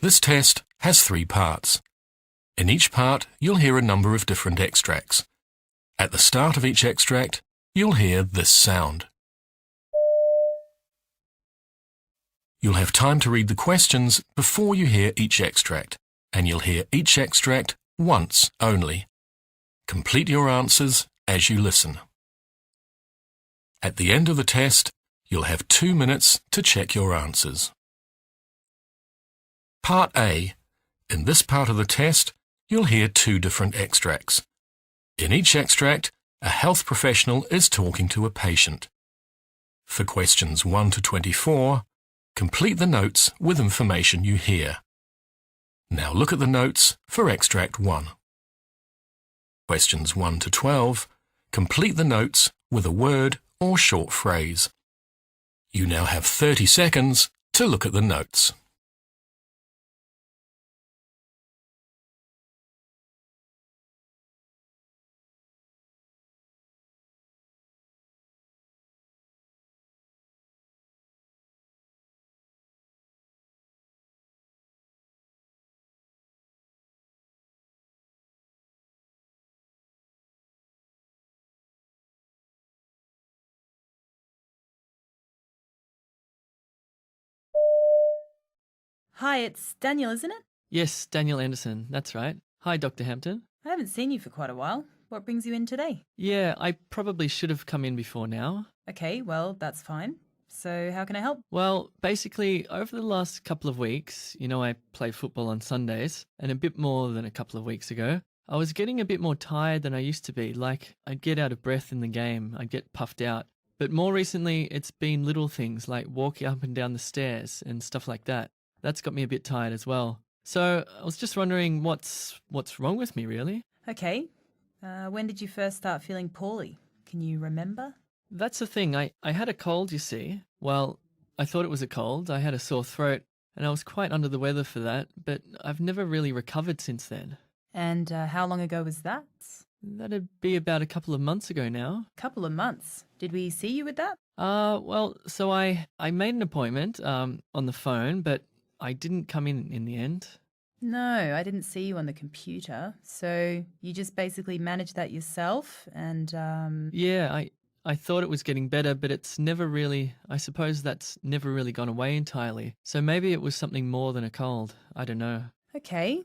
This test has 3 parts. In each part, you'll hear a number of different extracts. At the start of each extract, you'll hear this sound. You'll have time to read the questions before you hear each extract, and you'll hear each extract once only. Complete your answers as you listen. At the end of the test, you'll have 2 minutes to check your answers. Part A. In this part of the test, you'll hear 2 different extracts. In each extract, a health professional is talking to a patient. For questions 1 to 24, complete the notes with information you hear. Now look at the notes for extract 1. Questions 1 to 12, complete the notes with a word or short phrase. You now have 30 seconds to look at the notes. Hi, it's Daniel, isn't it? Yes, Daniel Anderson, that's right. Hi, Dr. Hampton. I haven't seen you for quite a while. What brings you in today? Yeah, I probably should have come in before now. Okay, well, that's fine. So how can I help? Well, basically, over the last couple of weeks, I play football on Sundays, and a bit more than a couple of weeks ago, I was getting a bit more tired than I used to be. Like, I'd get out of breath in the game, I'd get puffed out. But more recently, it's been little things like walking up and down the stairs and stuff like that. That's got me a bit tired as well. So I was just wondering what's wrong with me, really? Okay. When did you first start feeling poorly? Can you remember? That's the thing. I had a cold, you see. Well, I thought it was a cold. I had a sore throat, and I was quite under the weather for that, but I've never really recovered since then. And how long ago was that? That'd be about a couple of months ago now. Couple of months. Did we see you with that? Well, so I made an appointment on the phone, but I didn't come in the end. No, I didn't see you on the computer. So you just basically managed that yourself and Yeah, I thought it was getting better, but it's never really, I suppose that's never really gone away entirely. So maybe it was something more than a cold. I don't know. Okay.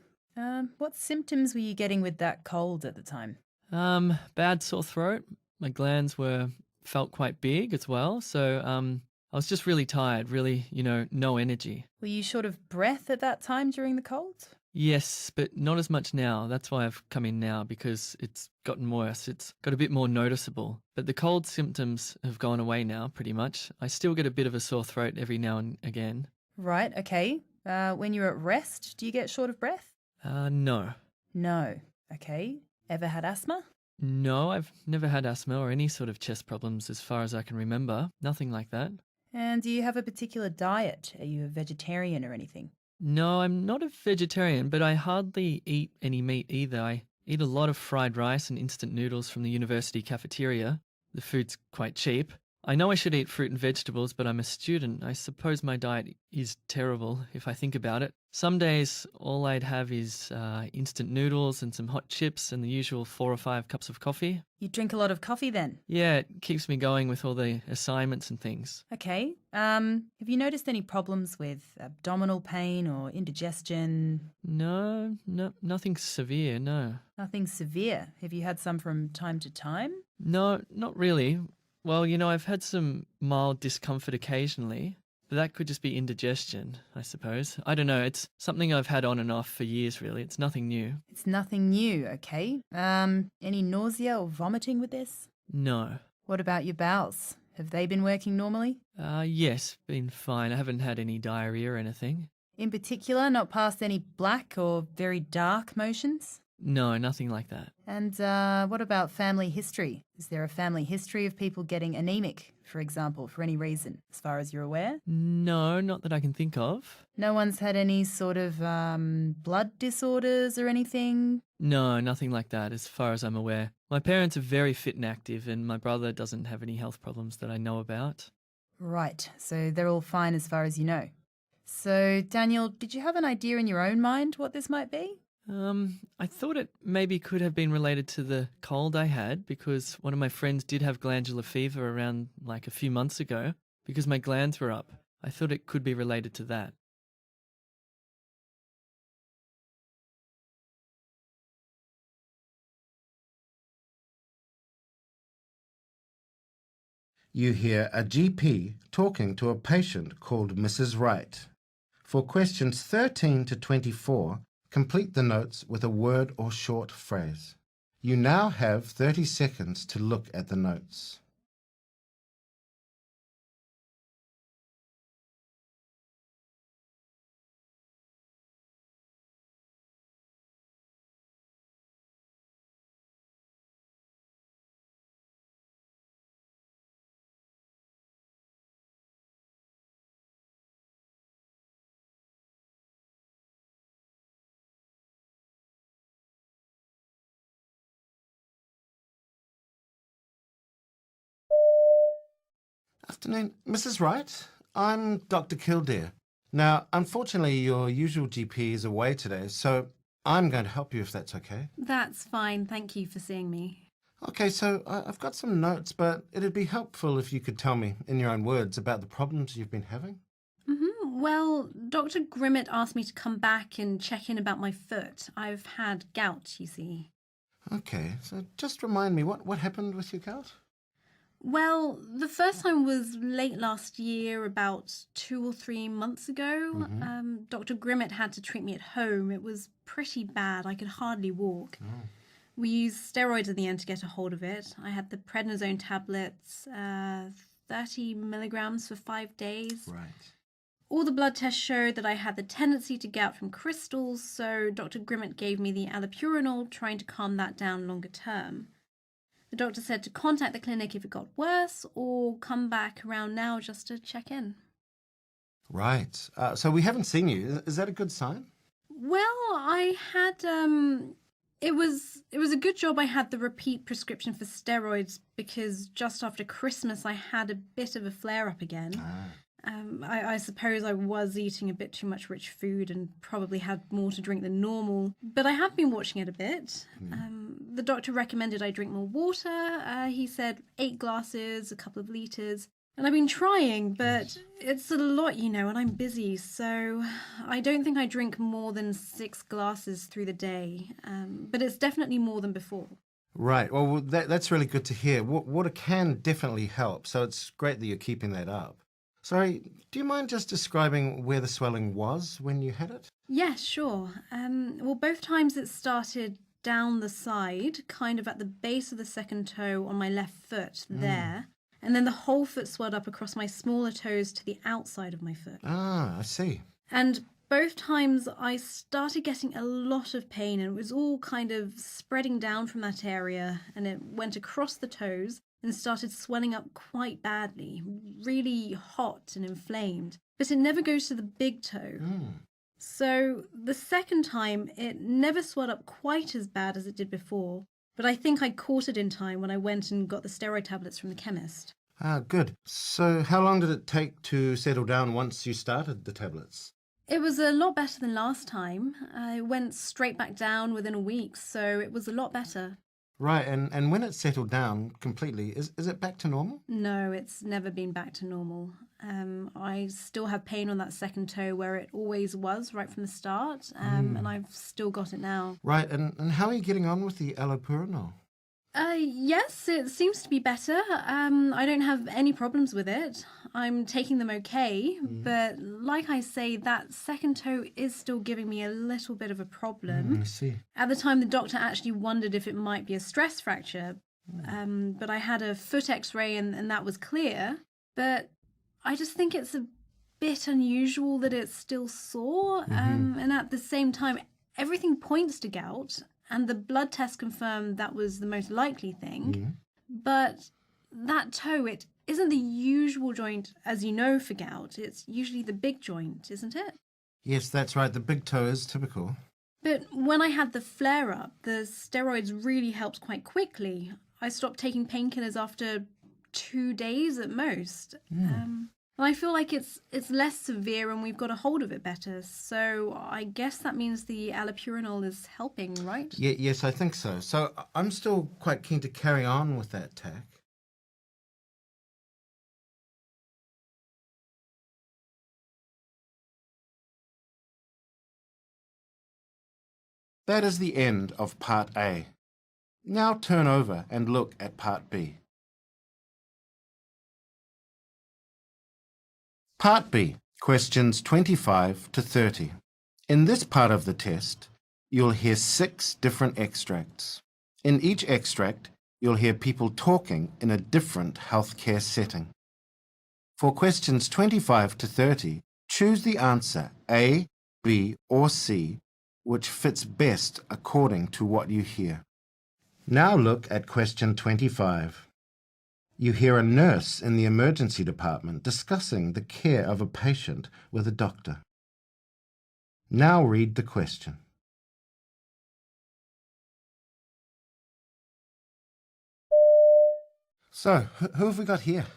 What symptoms were you getting with that cold at the time? Bad sore throat. My glands felt quite big as well. So, I was just really tired, really, no energy. Were you short of breath at that time during the cold? Yes, but not as much now. That's why I've come in now, because it's gotten worse. It's got a bit more noticeable. But the cold symptoms have gone away now, pretty much. I still get a bit of a sore throat every now and again. Right, okay. When you're at rest, do you get short of breath? No. No. Okay. Ever had asthma? No, I've never had asthma or any sort of chest problems as far as I can remember. Nothing like that. And do you have a particular diet? Are you a vegetarian or anything? No, I'm not a vegetarian, but I hardly eat any meat either. I eat a lot of fried rice and instant noodles from the university cafeteria. The food's quite cheap. I know I should eat fruit and vegetables, but I'm a student. I suppose my diet is terrible if I think about it. Some days, all I'd have is instant noodles and some hot chips and the usual 4 or 5 cups of coffee. You drink a lot of coffee then? Yeah, it keeps me going with all the assignments and things. Okay. Have you noticed any problems with abdominal pain or indigestion? No, nothing severe, no. Nothing severe. Have you had some from time to time? No, not really. Well, I've had some mild discomfort occasionally, but that could just be indigestion, I suppose. I don't know. It's something I've had on and off for years, really. It's nothing new. It's nothing new, okay. Any nausea or vomiting with this? No. What about your bowels? Have they been working normally? Yes, been fine. I haven't had any diarrhea or anything. In particular, not past any black or very dark motions? No, nothing like that. And what about family history? Is there a family history of people getting anemic, for example, for any reason, as far as you're aware? No, not that I can think of. No one's had any sort of blood disorders or anything? No, nothing like that, as far as I'm aware. My parents are very fit and active, and my brother doesn't have any health problems that I know about. Right, so they're all fine as far as you know. So, Daniel, did you have an idea in your own mind what this might be? I thought it maybe could have been related to the cold I had because one of my friends did have glandular fever around like a few months ago because my glands were up. I thought it could be related to that. You hear a GP talking to a patient called Mrs. Wright. For questions 13 to 24, complete the notes with a word or short phrase. You now have 30 seconds to look at the notes. Afternoon, Mrs. Wright. I'm Dr. Kildare. Now, unfortunately, your usual GP is away today, so I'm going to help you if that's okay. That's fine. Thank you for seeing me. Okay, so I've got some notes, but it'd be helpful if you could tell me, in your own words, about the problems you've been having. Well, Dr. Grimmett asked me to come back and check in about my foot. I've had gout, you see. Okay, so just remind me, what happened with your gout? Well, the first time was late last year, about 2 or 3 months ago. Dr. Grimmett had to treat me at home. It was pretty bad. I could hardly walk. We used steroids in the end to get a hold of it. I had the prednisone tablets, 30 milligrams for 5 days. Right. All the blood tests showed that I had the tendency to gout from crystals, so Dr. Grimmett gave me the allopurinol, trying to calm that down longer term. The doctor said to contact the clinic if it got worse, or come back around now just to check in. Right. So we haven't seen you. Is that a good sign? Well, I had, it was a good job I had the repeat prescription for steroids, because just after Christmas I had a bit of a flare-up again. I suppose I was eating a bit too much rich food and probably had more to drink than normal, but I have been watching it a bit. The doctor recommended I drink more water. He said 8 glasses, a couple of litres, and I've been trying, but it's a lot, you know, and I'm busy, so I don't think I drink more than 6 glasses through the day, but it's definitely more than before. Right. Well, that's really good to hear. Water can definitely help, so it's great that you're keeping that up. Sorry, do you mind just describing where the swelling was when you had it? Yes, sure. Well, both times it started down the side, kind of at the base of the second toe on my left foot, there. And then the whole foot swelled up across my smaller toes to the outside of my foot. Ah, I see. And both times I started getting a lot of pain, and it was all kind of spreading down from that area, and it went across the toes and started swelling up quite badly, really hot and inflamed. But it never goes to the big toe. So the second time, it never swelled up quite as bad as it did before, but I think I caught it in time when I went and got the steroid tablets from the chemist. Ah, good. So how long did it take to settle down once you started the tablets? It was a lot better than last time. I went straight back down within a week, so it was a lot better. Right, and when it settled down completely, is it back to normal? No, it's never been back to normal. I still have pain on that second toe where it always was right from the start, and I've still got it now. Right, and how are you getting on with the allopurinol? Yes, it seems to be better. I don't have any problems with it. I'm taking them okay, but like I say, that second toe is still giving me a little bit of a problem. I see. At the time, the doctor actually wondered if it might be a stress fracture, but I had a foot x-ray and that was clear. But I just think it's a bit unusual that it's still sore, and at the same time, everything points to gout, and the blood test confirmed that was the most likely thing. But that toe, it isn't the usual joint, as you know, for gout. It's usually the big joint, isn't it? Yes, that's right. The big toe is typical. But when I had the flare-up, the steroids really helped quite quickly. I stopped taking painkillers after 2 days at most. And I feel like it's less severe and we've got a hold of it better. So I guess that means the allopurinol is helping, right? Yes, I think so. So I'm still quite keen to carry on with that tack. That is the end of Part A. Now turn over and look at Part B. Part B, questions 25 to 30. In this part of the test, you'll hear 6 different extracts. In each extract, you'll hear people talking in a different healthcare setting. For questions 25 to 30, choose the answer A, B, or C, which fits best according to what you hear. Now look at question 25. You hear a nurse in the emergency department discussing the care of a patient with a doctor. Now read the question. So, who have we got here?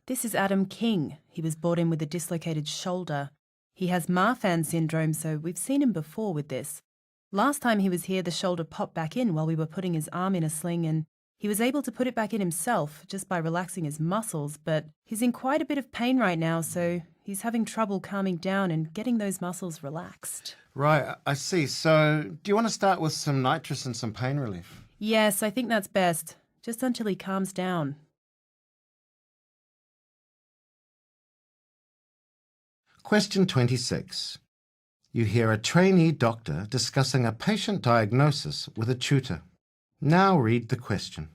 This is Adam King. He was brought in with a dislocated shoulder. He has Marfan syndrome, so we've seen him before with this. Last time he was here, the shoulder popped back in while we were putting his arm in a sling, and he was able to put it back in himself just by relaxing his muscles, but he's in quite a bit of pain right now, so he's having trouble calming down and getting those muscles relaxed. Right, I see. So, do you want to start with some nitrous and some pain relief? Yes, I think that's best, just until he calms down. Question 26. You hear a trainee doctor discussing a patient diagnosis with a tutor. Now read the question.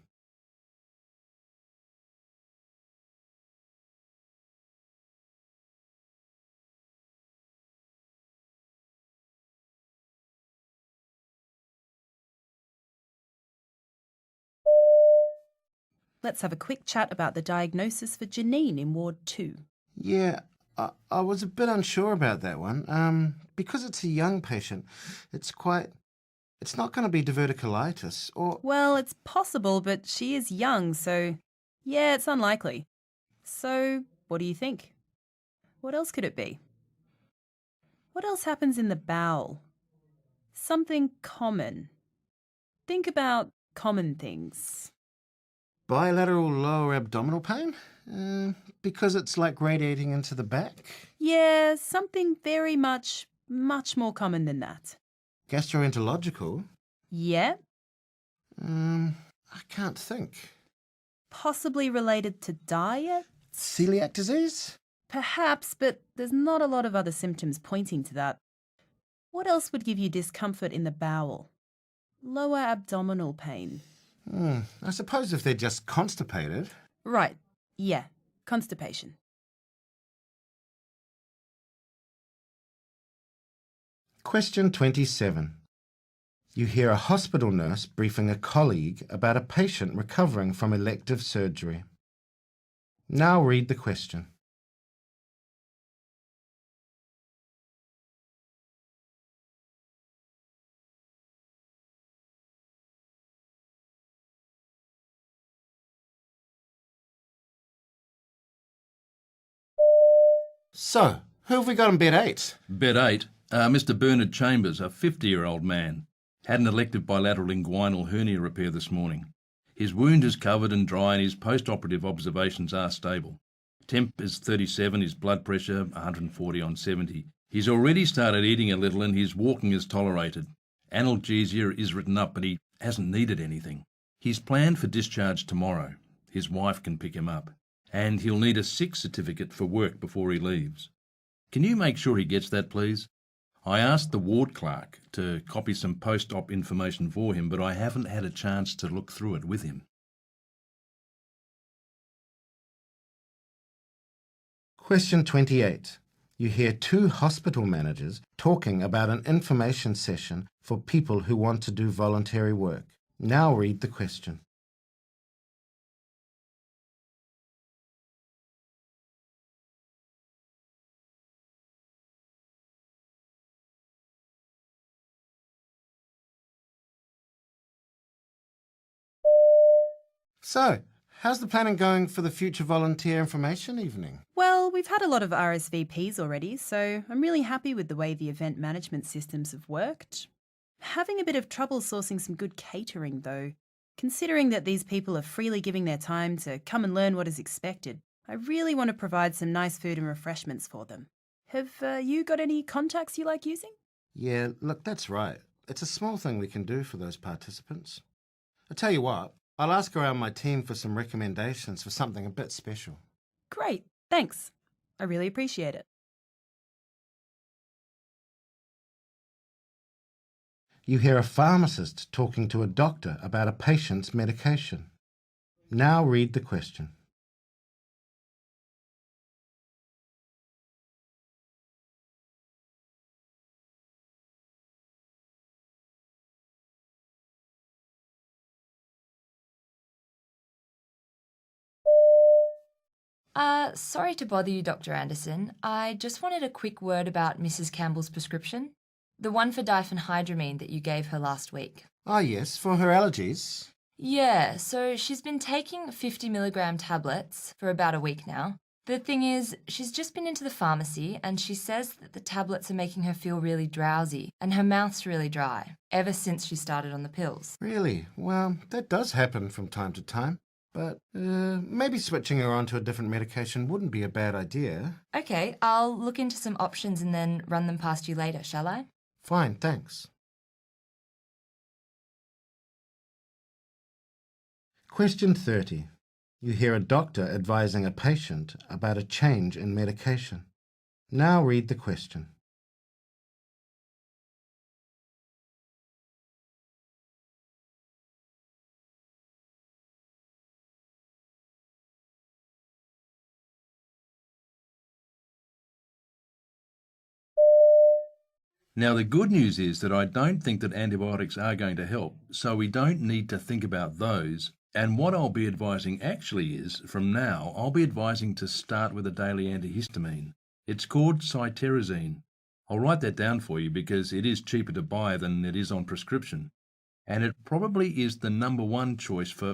Let's have a quick chat about the diagnosis for Janine in Ward 2. Yeah, I was a bit unsure about that one. Because it's a young patient, it's not going to be diverticulitis or... Well, it's possible, but she is young, so yeah, it's unlikely. So, what do you think? What else could it be? What else happens in the bowel? Something common. Think about common things. Bilateral lower abdominal pain? Because it's like radiating into the back? Yeah, something very much more common than that. Gastroenterological? Yeah, I can't think. possibly related to diet? Celiac disease? Perhaps, but there's not a lot of other symptoms pointing to that. What else would give you discomfort in the bowel? Lower abdominal pain. I suppose if they're just constipated. Right, yeah, constipation. Question 27. You hear a hospital nurse briefing a colleague about a patient recovering from elective surgery. Now read the question. So, who have we got in bed 8? Bed 8, Mr. Bernard Chambers, a 50-year-old man, had an elective bilateral inguinal hernia repair this morning. His wound is covered and dry and his post-operative observations are stable. Temp is 37, his blood pressure 140/70. He's already started eating a little and his walking is tolerated. Analgesia is written up, but he hasn't needed anything. He's planned for discharge tomorrow. His wife can pick him up. And he'll need a sick certificate for work before he leaves. Can you make sure he gets that, please? I asked the ward clerk to copy some post-op information for him, but I haven't had a chance to look through it with him. Question 28. You hear 2 hospital managers talking about an information session for people who want to do voluntary work. Now read the question. So, how's the planning going for the future volunteer information evening? Well, Well, we've had a lot of RSVPs already, so I'm really happy with the way the event management systems have worked. Having a bit of trouble sourcing some good catering, though. Considering that these people are freely giving their time to come and learn what is expected, I really want to provide some nice food and refreshments for them. Have you got any contacts you like using? Yeah, look, that's right. It's a small thing we can do for those participants. I tell you what, I'll ask around my team for some recommendations for something a bit special. Great, thanks. I really appreciate it. You hear a pharmacist talking to a doctor about a patient's medication. Now read the question. Sorry to bother you, Dr. Anderson. I just wanted a quick word about Mrs. Campbell's prescription. The one for diphenhydramine that you gave her last week. Ah, yes, for her allergies. Yeah, so she's been taking 50 milligram tablets for about a week now. The thing is, she's just been into the pharmacy and she says that the tablets are making her feel really drowsy and her mouth's really dry, ever since she started on the pills. Really? Well, that does happen from time to time. But maybe switching her onto a different medication wouldn't be a bad idea. Okay, I'll look into some options and then run them past you later, shall I? Fine, thanks. Question 30. You hear a doctor advising a patient about a change in medication. Now read the question. Now, the good news is that I don't think that antibiotics are going to help, so we don't need to think about those. And what I'll be advising actually is, from now, I'll be advising to start with a daily antihistamine. It's called cyterizine. I'll write that down for you because it is cheaper to buy than it is on prescription. And it probably is the number one choice for,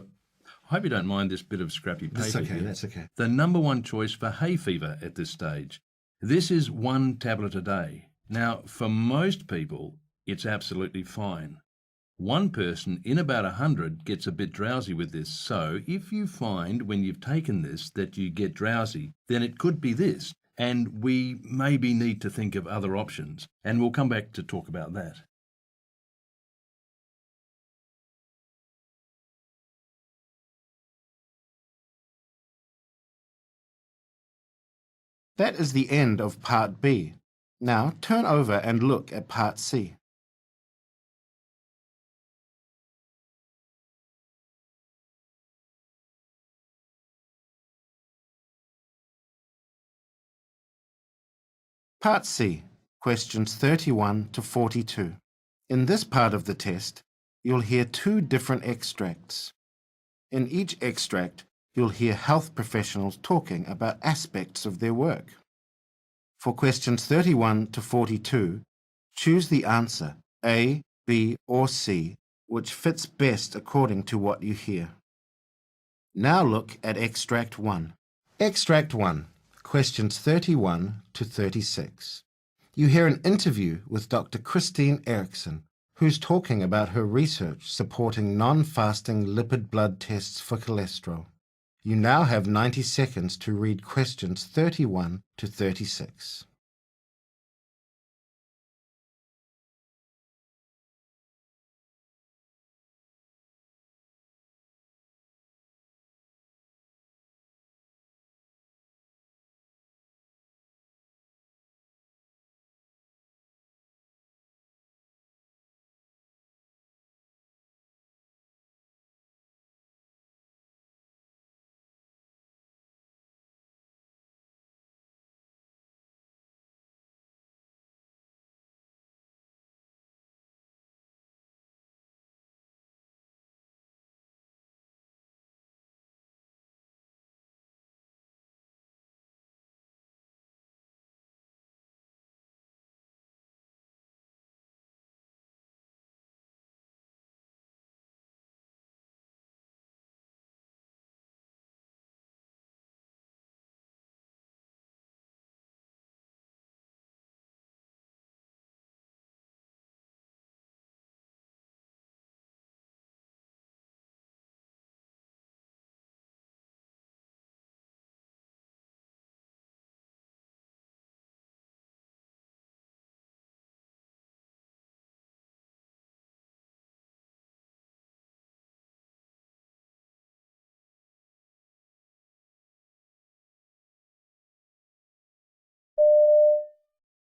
I hope you don't mind this bit of scrappy paper That's okay, here. that's okay. The number one choice for hay fever at this stage. This is 1 tablet a day. Now, for most people, it's absolutely fine. One person in about 100 gets a bit drowsy with this, so if you find when you've taken this that you get drowsy, then it could be this, and we maybe need to think of other options, and we'll come back to talk about that. That is the end of Part B. Now turn over and look at Part C. Part C, questions 31 to 42. In this part of the test, you'll hear 2 different extracts. In each extract, you'll hear health professionals talking about aspects of their work. For questions 31 to 42, choose the answer A, B, or C, which fits best according to what you hear. Now look at Extract 1. Extract 1, questions 31 to 36. You hear an interview with Dr. Christine Erickson, who's talking about her research supporting non-fasting lipid blood tests for cholesterol. You now have 90 seconds to read questions 31 to 36.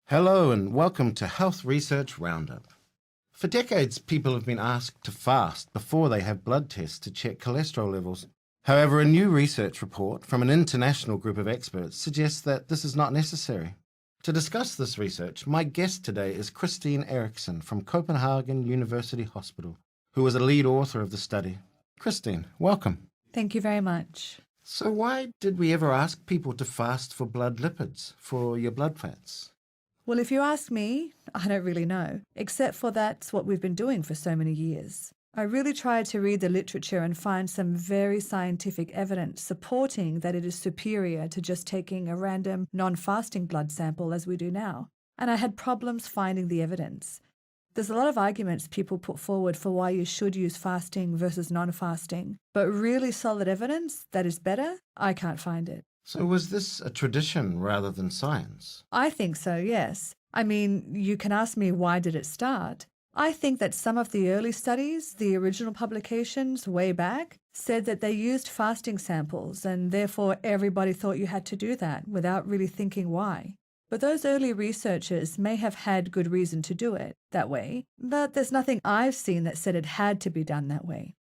Hello and welcome to Health Research Roundup. For decades, people have been asked to fast before they have blood tests to check cholesterol levels. However, a new research report from an international group of experts suggests that this is not necessary. To discuss this research, my guest today is Christine Eriksson from Copenhagen University Hospital, who was a lead author of the study. Christine, welcome. Thank you very much. So why did we ever ask people to fast for blood lipids, for your blood fats? Well, if you ask me, I don't really know, except for that's what we've been doing for so many years. I really tried to read the literature and find some very scientific evidence supporting that it is superior to just taking a random non-fasting blood sample as we do now. And I had problems finding the evidence. There's a lot of arguments people put forward for why you should use fasting versus non-fasting, but really solid evidence that is better, I can't find it. So was this a tradition rather than science? I think so, yes. I mean, you can ask me why did it start? I think that some of the early studies, the original publications way back, said that they used fasting samples and therefore everybody thought you had to do that without really thinking why. But those early researchers may have had good reason to do it that way, but there's nothing I've seen that said it had to be done that way.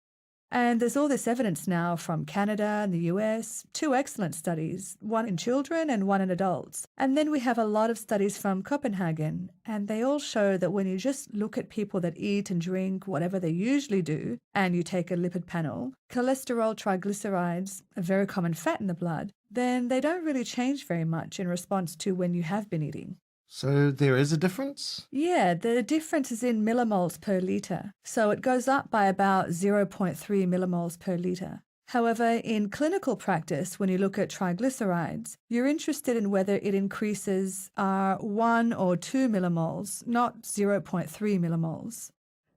And there's all this evidence now from Canada and the US, 2 excellent studies, one in children and one in adults. And then we have a lot of studies from Copenhagen, and they all show that when you just look at people that eat and drink whatever they usually do, and you take a lipid panel, cholesterol, triglycerides, a very common fat in the blood, then they don't really change very much in response to when you have been eating. So there is a difference? Yeah, the difference is in millimoles per litre. So it goes up by about 0.3 millimoles per litre. However, in clinical practice, when you look at triglycerides, you're interested in whether it increases 1 or 2 millimoles, not 0.3 millimoles.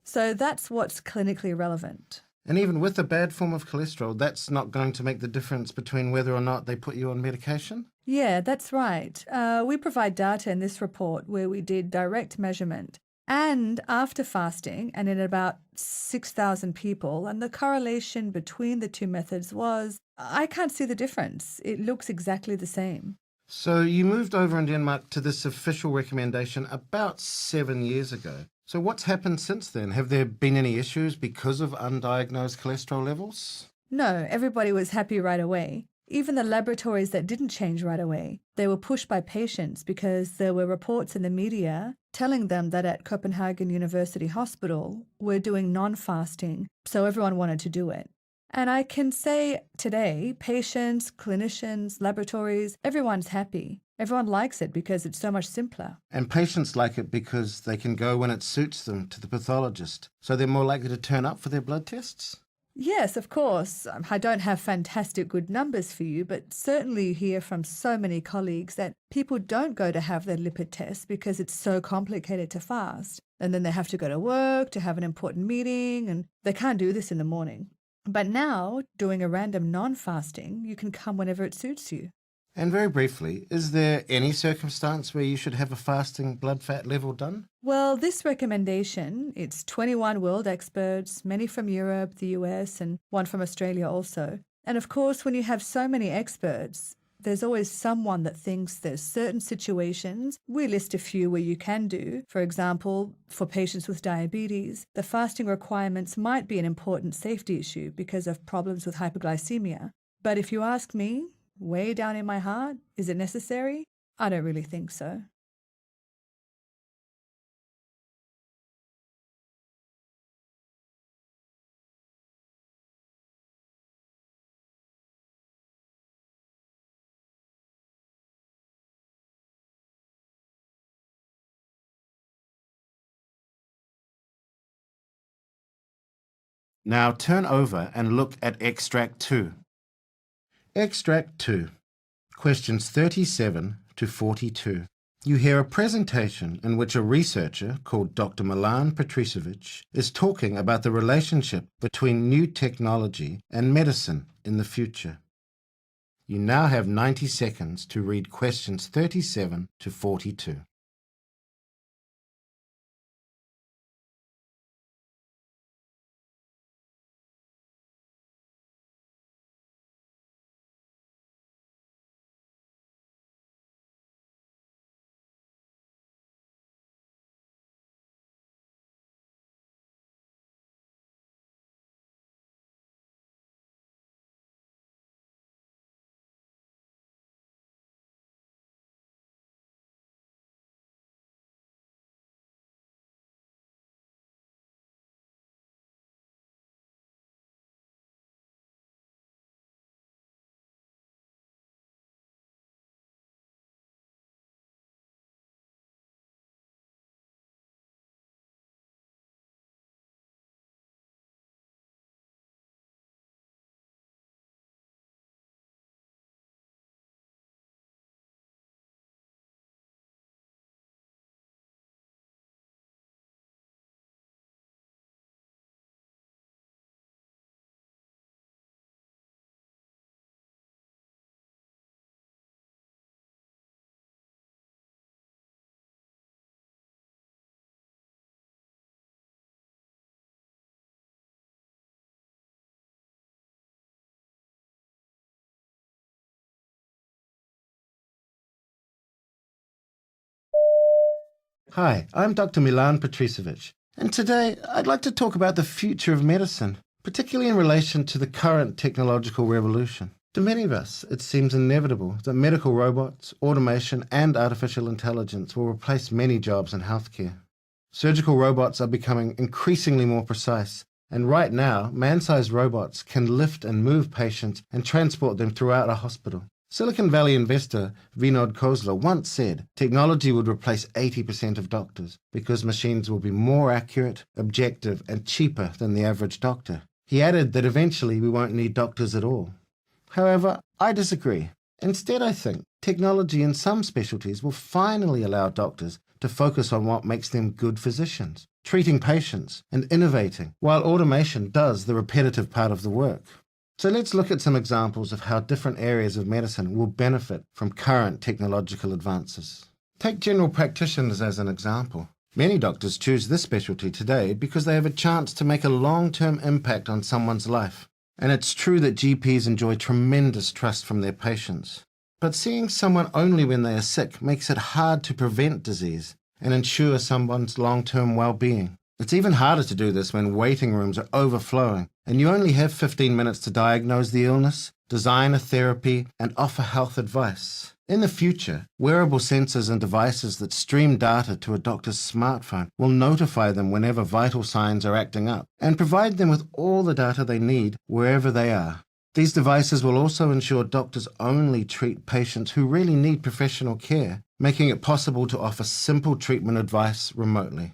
So that's what's clinically relevant. And even with a bad form of cholesterol, that's not going to make the difference between whether or not they put you on medication? Yeah, that's right. We provide data in this report where we did direct measurement and after fasting and in about 6,000 people, and the correlation between the two methods was, I can't see the difference. It looks exactly the same. So you moved over in Denmark to this official recommendation about 7 years ago. So what's happened since then? Have there been any issues because of undiagnosed cholesterol levels? No, everybody was happy right away. Even the laboratories that didn't change right away, they were pushed by patients because there were reports in the media telling them that at Copenhagen University Hospital, we're doing non-fasting, so everyone wanted to do it. And I can say today, patients, clinicians, laboratories, everyone's happy. Everyone likes it because it's so much simpler. And patients like it because they can go when it suits them to the pathologist, so they're more likely to turn up for their blood tests? Yes, of course. I don't have fantastic good numbers for you, but certainly you hear from so many colleagues that people don't go to have their lipid test because it's so complicated to fast. And then they have to go to work, to have an important meeting, and they can't do this in the morning. But now, doing a random non-fasting, you can come whenever it suits you. And very briefly, is there any circumstance where you should have a fasting blood fat level done? Well, this recommendation, it's 21 world experts, many from Europe, the US, and one from Australia also. And of course, when you have so many experts, there's always someone that thinks there's certain situations. We list a few where you can do. For example, for patients with diabetes, the fasting requirements might be an important safety issue because of problems with hypoglycemia. But if you ask me, way down in my heart, is it necessary? I don't really think so. Now turn over and look at Extract 2. Extract 2, questions 37 to 42. You hear a presentation in which a researcher called Dr. Milan Petricevic is talking about the relationship between new technology and medicine in the future. You now have 90 seconds to read questions 37 to 42. Hi, I'm Dr. Milan Petricevic, and today I'd like to talk about the future of medicine, particularly in relation to the current technological revolution. To many of us, it seems inevitable that medical robots, automation, and artificial intelligence will replace many jobs in healthcare. Surgical robots are becoming increasingly more precise, and right now, man-sized robots can lift and move patients and transport them throughout a hospital. Silicon Valley investor Vinod Khosla once said technology would replace 80% of doctors because machines will be more accurate, objective, and cheaper than the average doctor. He added that eventually we won't need doctors at all. However, I disagree. Instead, I think technology in some specialties will finally allow doctors to focus on what makes them good physicians, treating patients and innovating, while automation does the repetitive part of the work. So let's look at some examples of how different areas of medicine will benefit from current technological advances. Take general practitioners as an example. Many doctors choose this specialty today because they have a chance to make a long-term impact on someone's life. And it's true that GPs enjoy tremendous trust from their patients. But seeing someone only when they are sick makes it hard to prevent disease and ensure someone's long-term well-being. It's even harder to do this when waiting rooms are overflowing and you only have 15 minutes to diagnose the illness, design a therapy, and offer health advice. In the future, wearable sensors and devices that stream data to a doctor's smartphone will notify them whenever vital signs are acting up and provide them with all the data they need wherever they are. These devices will also ensure doctors only treat patients who really need professional care, making it possible to offer simple treatment advice remotely.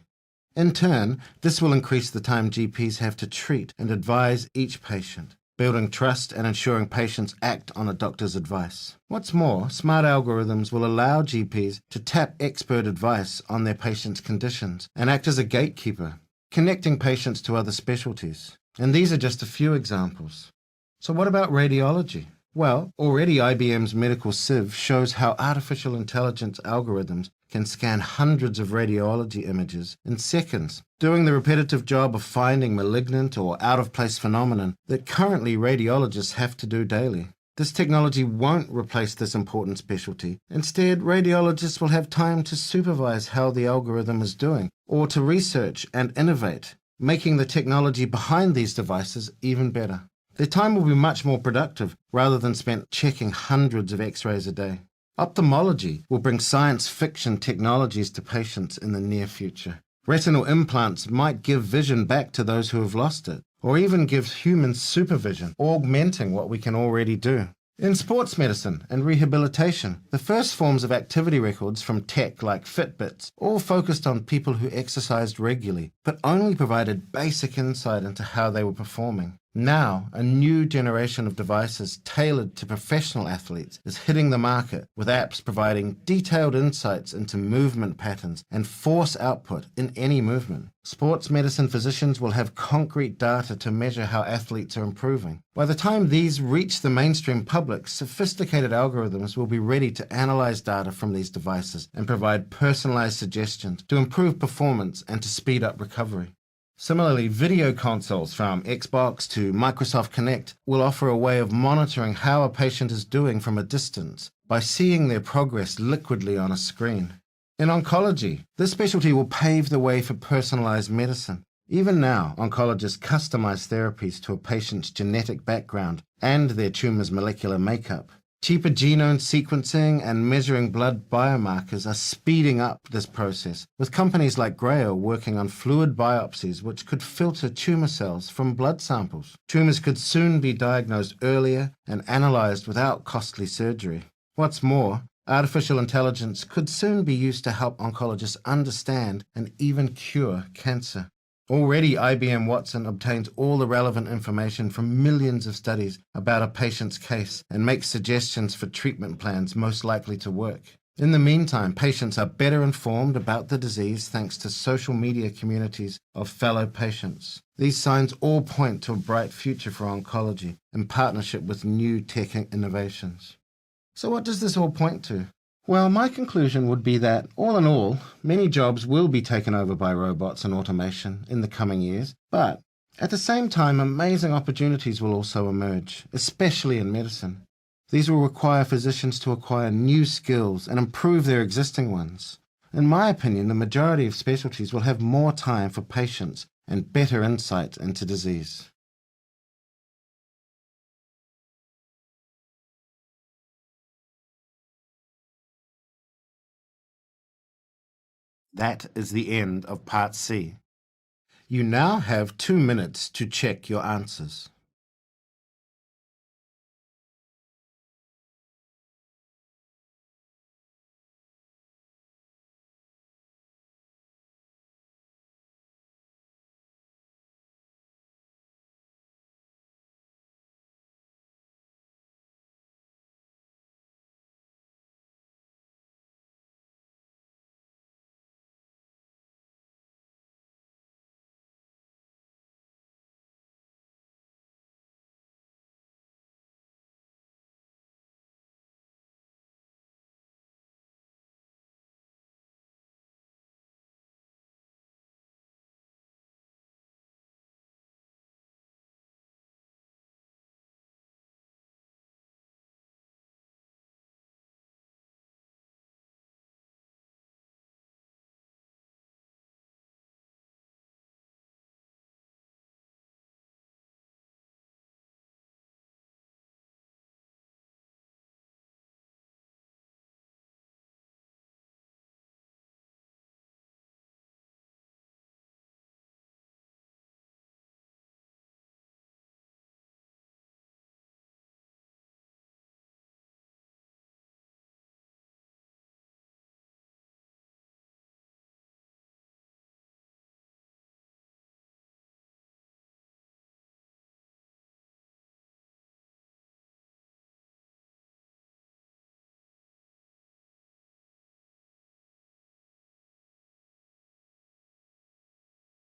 In turn, this will increase the time GPs have to treat and advise each patient, building trust and ensuring patients act on a doctor's advice. What's more, smart algorithms will allow GPs to tap expert advice on their patients' conditions and act as a gatekeeper, connecting patients to other specialties. And these are just a few examples. So what about radiology? Well, already IBM's medical sieve shows how artificial intelligence algorithms can scan hundreds of radiology images in seconds, doing the repetitive job of finding malignant or out-of-place phenomenon that currently radiologists have to do daily. This technology won't replace this important specialty. Instead, radiologists will have time to supervise how the algorithm is doing, or to research and innovate, making the technology behind these devices even better. Their time will be much more productive rather than spent checking hundreds of x-rays a day. Ophthalmology will bring science fiction technologies to patients in the near future. Retinal implants might give vision back to those who have lost it, or even give humans supervision, augmenting what we can already do. In sports medicine and rehabilitation, the first forms of activity records from tech like Fitbits all focused on people who exercised regularly, but only provided basic insight into how they were performing. Now, a new generation of devices tailored to professional athletes is hitting the market, with apps providing detailed insights into movement patterns and force output in any movement. Sports medicine physicians will have concrete data to measure how athletes are improving. By the time these reach the mainstream public, sophisticated algorithms will be ready to analyze data from these devices and provide personalized suggestions to improve performance and to speed up recovery. Similarly, video consoles from Xbox to Microsoft Kinect will offer a way of monitoring how a patient is doing from a distance by seeing their progress liquidly on a screen. In oncology, this specialty will pave the way for personalized medicine. Even now, oncologists customize therapies to a patient's genetic background and their tumor's molecular makeup. Cheaper genome sequencing and measuring blood biomarkers are speeding up this process, with companies like Grail working on fluid biopsies which could filter tumor cells from blood samples. Tumors could soon be diagnosed earlier and analyzed without costly surgery. What's more, artificial intelligence could soon be used to help oncologists understand and even cure cancer. Already, IBM Watson obtains all the relevant information from millions of studies about a patient's case and makes suggestions for treatment plans most likely to work. In the meantime, patients are better informed about the disease thanks to social media communities of fellow patients. These signs all point to a bright future for oncology in partnership with new tech innovations. So what does this all point to? Well, my conclusion would be that, all in all, many jobs will be taken over by robots and automation in the coming years, but at the same time, amazing opportunities will also emerge, especially in medicine. These will require physicians to acquire new skills and improve their existing ones. In my opinion, the majority of specialties will have more time for patients and better insight into disease. That is the end of Part C. You now have 2 minutes to check your answers.